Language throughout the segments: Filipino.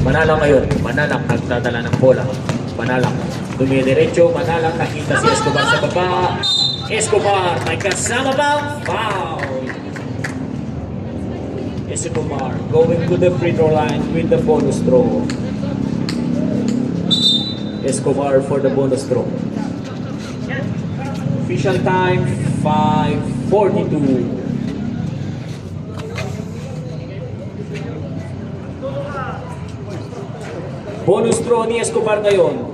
Manalang ngayon, Manalang nagdadala ng bola. Manalang, dumidiretso, Manalang nakita si Escobar sa baba. Escobar, may kasama bang foul? Escobar going to the free throw line with the bonus throw. Escobar for the bonus throw. Official time, 5:42. Bonus throw ni Escobar ngayon.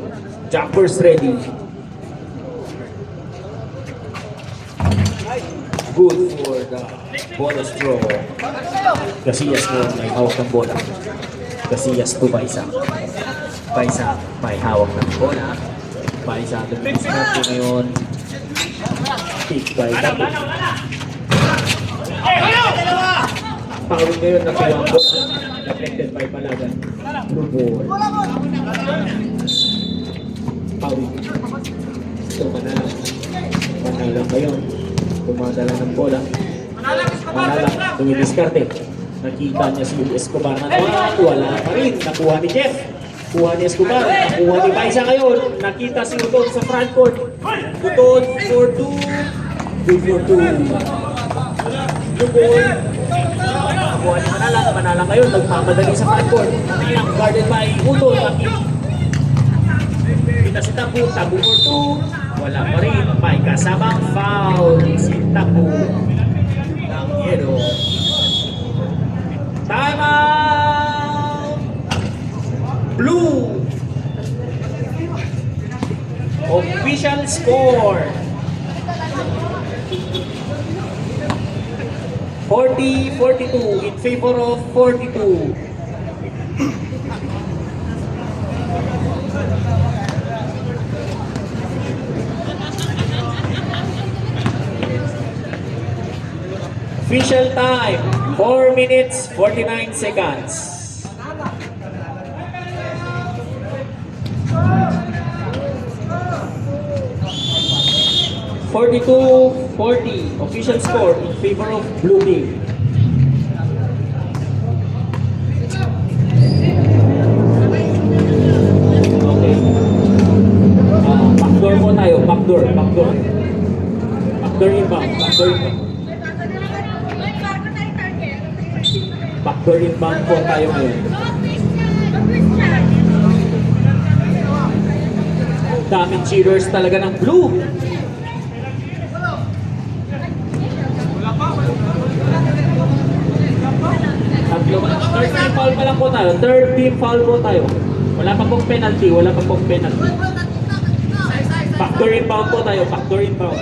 Jumpers ready. Good for the bonus throw. Casillas mo may hawak ng bola. Casillas to Paisa. Paisa may hawak ng bola. Paisa dumilis natin ngayon. Pick by Dapo. Foul ngayon na kuha ang bola. Deflected by Balagan. Blue ball. Foul. So Manalang. Manalang ngayon. Tumadala ng bola. Manalang. Dumidiskarte. Nakita niya si Escobar na naman. Wala pa rin. Nakuha ni Jeff. Kuha ni Escobar. Nakuha ni Paisa ngayon. Nakita si Uton sa front court. Uton for 2. Good for 2. Blue ball. Nakuha ni Manalang. Manalang ngayon. Nagmamadali sa front court. Ang guarded by Uton. Kita si Tabu. Tabu for 2. Wala pa rin. May kasamang foul si Tabu ng yellow. Time out! Blue! Official score! 40-42 in favor of 42. Official time, 4 minutes, 49 seconds. (42-40) official score in favor of blue team. Okay. Backdoor po tayo, backdoor. Backdoor inbound. Backdoor inbound po tayo ngayon. Daming cheaters talaga ng blue. Third team foul pa lang po tayo. Third team foul po tayo. Wala pa pong penalty. Backdoor inbound po tayo. Backdoor inbound.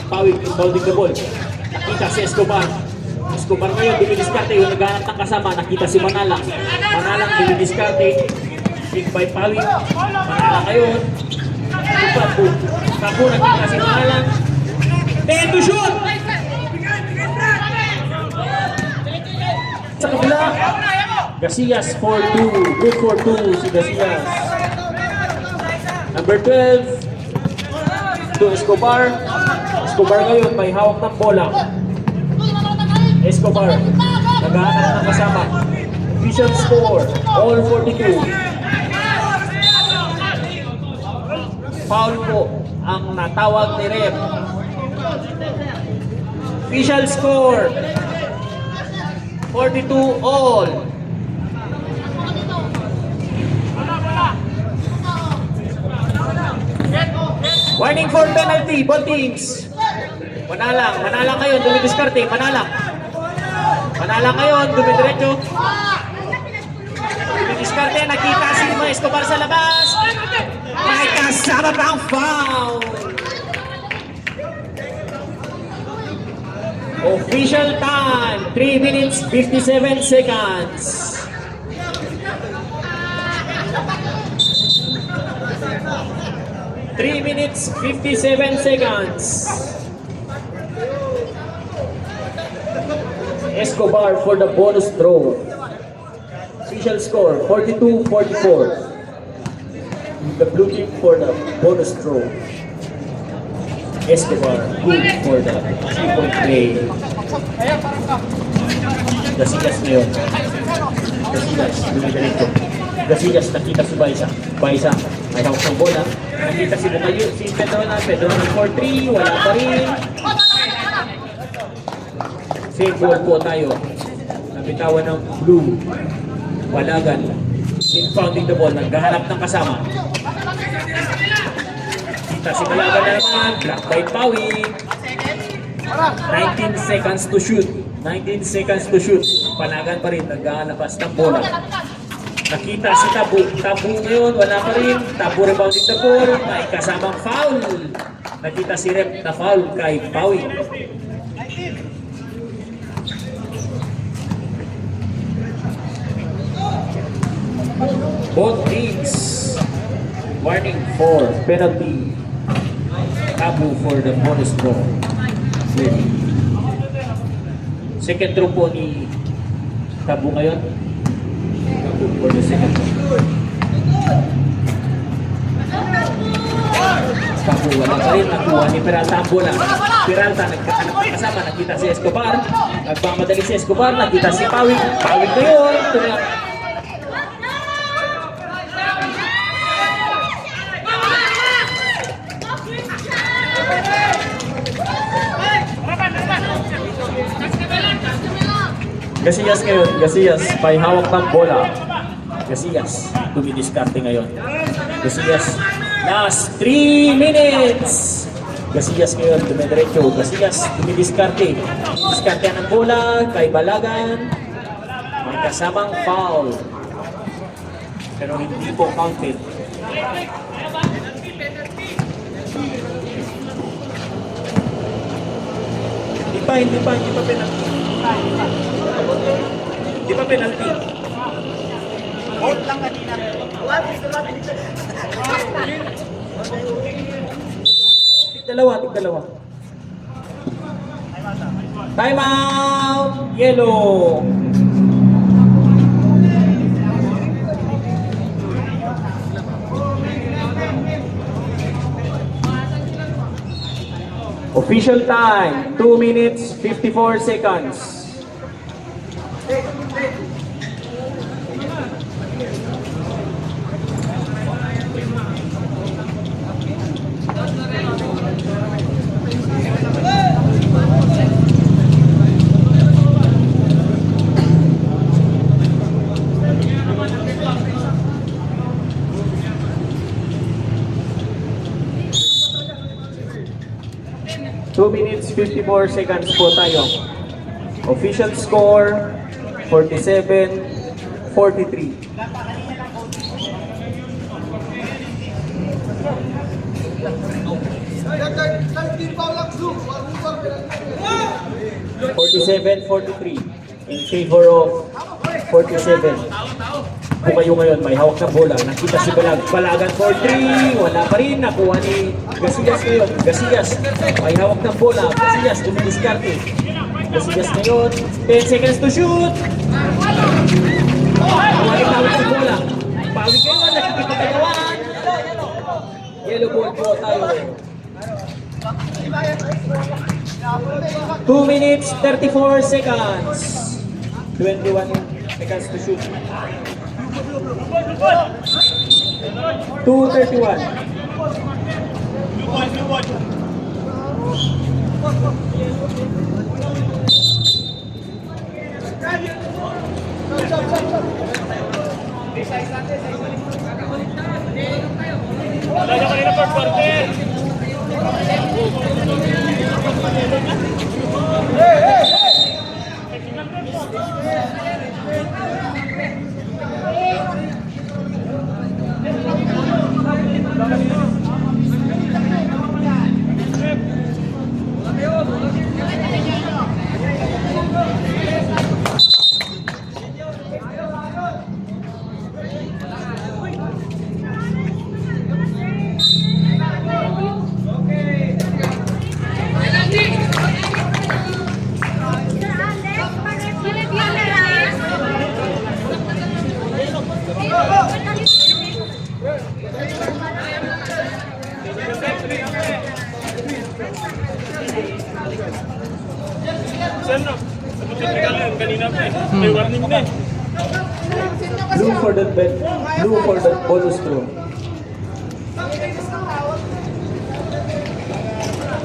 Pawig, inbounding the ball. Nakita si Escobar. Escobar ngayon, dumidiskarte. Yung naghanap ng kasama, nakita si Manalang. Manalang, dumidiskarte. Pick by Pawig. Manalang ngayon. Tapo, nakita si Manalang. Then to shoot! Sa kabila. Casillas for 2. Good for 2 si Casillas. Number 12. To Escobar. Escobar ngayon may hawak ng bola. Escobar naghahanap ng kasama. Official score all 42. Foul po ang natawag ni ref. Official score 42 all. Warning for penalty, both teams. Manalang ngayon, dumidiskarte, Manalang ngayon, dumidiretso. Dumidiskarte, nakita si Escobar sa labas. May kasama pang foul. Official time, 3 minutes, 57 seconds. Three minutes, 57 seconds. Escobar for the bonus throw. Official score, 42-44. The blue team for the bonus throw. Escobar, good for the 3-point play. Casillas ngayon. Casillas, dumidiretso. Casillas, nakita si Baisa. Baisa, may hawak ng bola. Nakita si Bukayo, si Pedronan. Pedronan 4-3, wala pa rin. Save ball po tayo. Nabitawan ng blue. Walagan. Infounding the ball. Naghahanap ng kasama. Kita si Balagan na naman. Block by Pawi. 19 seconds to shoot. 19 seconds to shoot. Palagan pa rin. Naghahanap ng bola. Nakita si Tabu. Tabu ngayon. Wala pa rin. Tabu rebounding the ball. May kasamang foul. Nakita si Rep na foul kay Pawi. Both teams warning for penalty. Tabu for the bonus draw. Second throw po ni Tabu ngayon. Tabu for the second throw. Tabu wala pa rin. Nakuha ni Peralta ang bola. Peralta nagkahanap ng kasama. Nakita si Escobar. Nagmamadali si Escobar. Nakita si Pawik. Pawik ngayon. Casillas ngayon, Casillas may hawak ng bola. Casillas, dumidiskarte ngayon. Casillas, last 3 minutes. Casillas ngayon, dumidiretso. Casillas, dumidiskarte. Diskarte ng bola kay Balagan. May kasamang foul. Pero hindi po counted. Hindi pa penalty. Di ba penalty? Hold lang kanina. Tig-dalawa. Time out! Yellow! Official time, 2 minutes, 54 seconds. Two minutes, 54 seconds po tayo. Official score, 47-43. In favor of 47. Bukayo ngayon, may hawak na bola. Nakita si Balagan 4-3. Wala pa rin. Nakuha ni Casillas ngayon. Casillas, may hawak na bola. Casillas, dumidiskarte. Casillas ngayon, 10 seconds to shoot. May hawak na bola. Pawig ngayon, nakikita kagawan. Yellow ball po tayo. 2 minutes, 34 seconds. 21 seconds to shoot. 2:31. Wala na kanina first quarter. Saan no? Sa technical yun, kanina pa eh. May warning na eh. Blue for the bonus throw.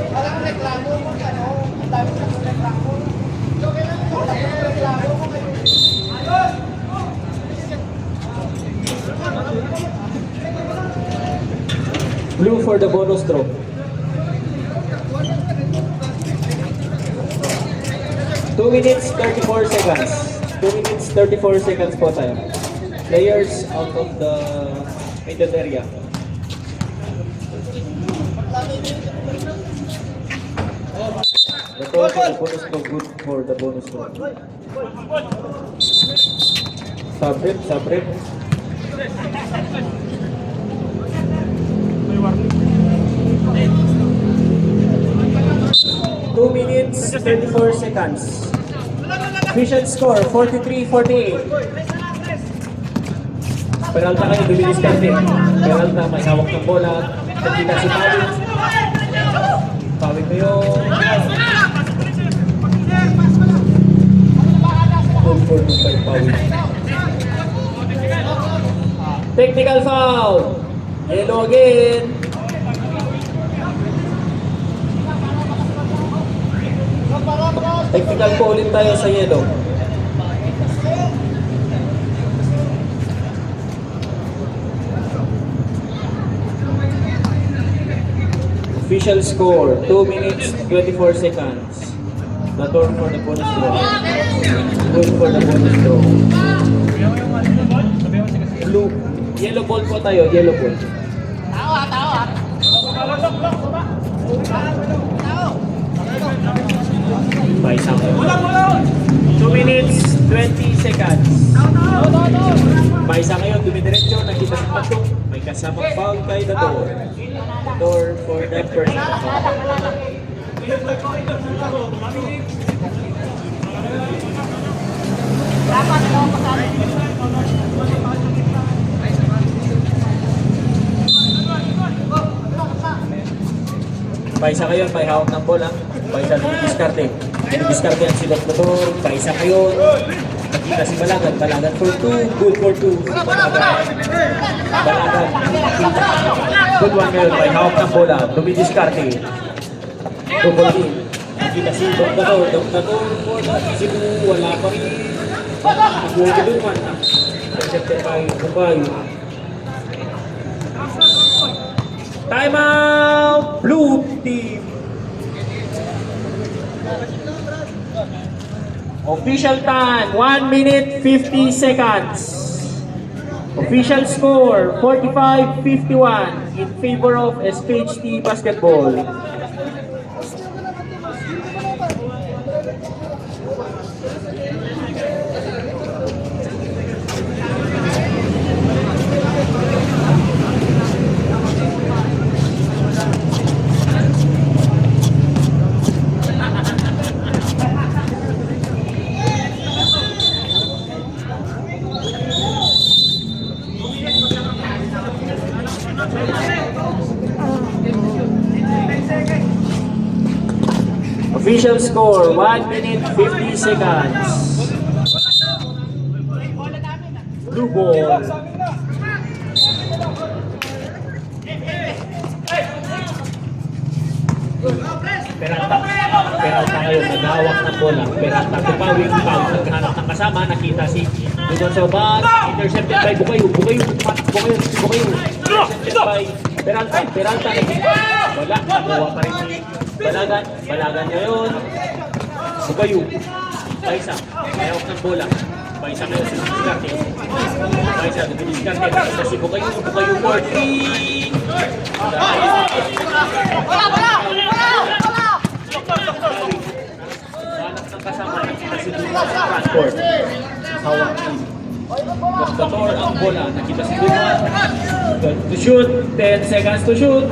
Walang reklamo mo, ano, ang dami ng reklamo. Walang reklamo mo. Blue for the bonus throw. Two minutes, 34 seconds. 2 minutes, 34 seconds po tayo. Players out of the painted area. The throw for the bonus throw, good for the bonus throw. Sabrip, sabrip. May warning. 2 minutes, 34 seconds. Official score, 43-48. Peralta kayo, bibilis karte. Peralta, may hawak ng bola. Nakita si Pawi. Pawi ko yung... Good for two by Pawi. Technical foul. Yellow again. Technical po ulit tayo sa yellow. Official score, 2 minutes, 24 seconds. The turn for the bonus throw. Good for the bonus throw. Blue. Yellow ball po tayo, yellow ball. By sound. 2 minutes, 20 seconds. By sa ngayon, dumidiretso, nakita sa patok. May kasamang foul kay the door. The door for that person. Paisa kayo, may hawak ng bola. Paisa diskarte. Diskarte ang silot motor. Paisa kayo. Nakita si Balagan. Balagan for 2. Good for 2. Balagan. Good one ngayon. May hawak ng bola. Dumidiskarte. Double team. Nakita si Doktator. Doktator for Cebu. Wala pa rin. Nag-uwi doon man. Intercepted by Kumpayo. Time out! Blue team! Official time, 1 minute 50 seconds. Official score, 45-51 in favor of SPHT Basketball. Official score, 1 minute 50 seconds. Blue ball. Peralta ngayon, naghahawak ng bola. Peralta, tupawing foul, naghahanap ng kasama, nakita si Dudon Sobat, intercepted by Bukayo. Intercepted by Peralta. Wala, nakuha pa rin si Balagan ngayon. Bukayo. Paisa, mayawak ng bola. Paisa ngayon, Diskarte. Paisa, Diskarte. Nakita si Bukayo for 3. Hanap ng kasama, nakita si Duman sa transport. Hawak ng Doktator ang bola. Nakita si Duman. To shoot, 10 seconds to shoot.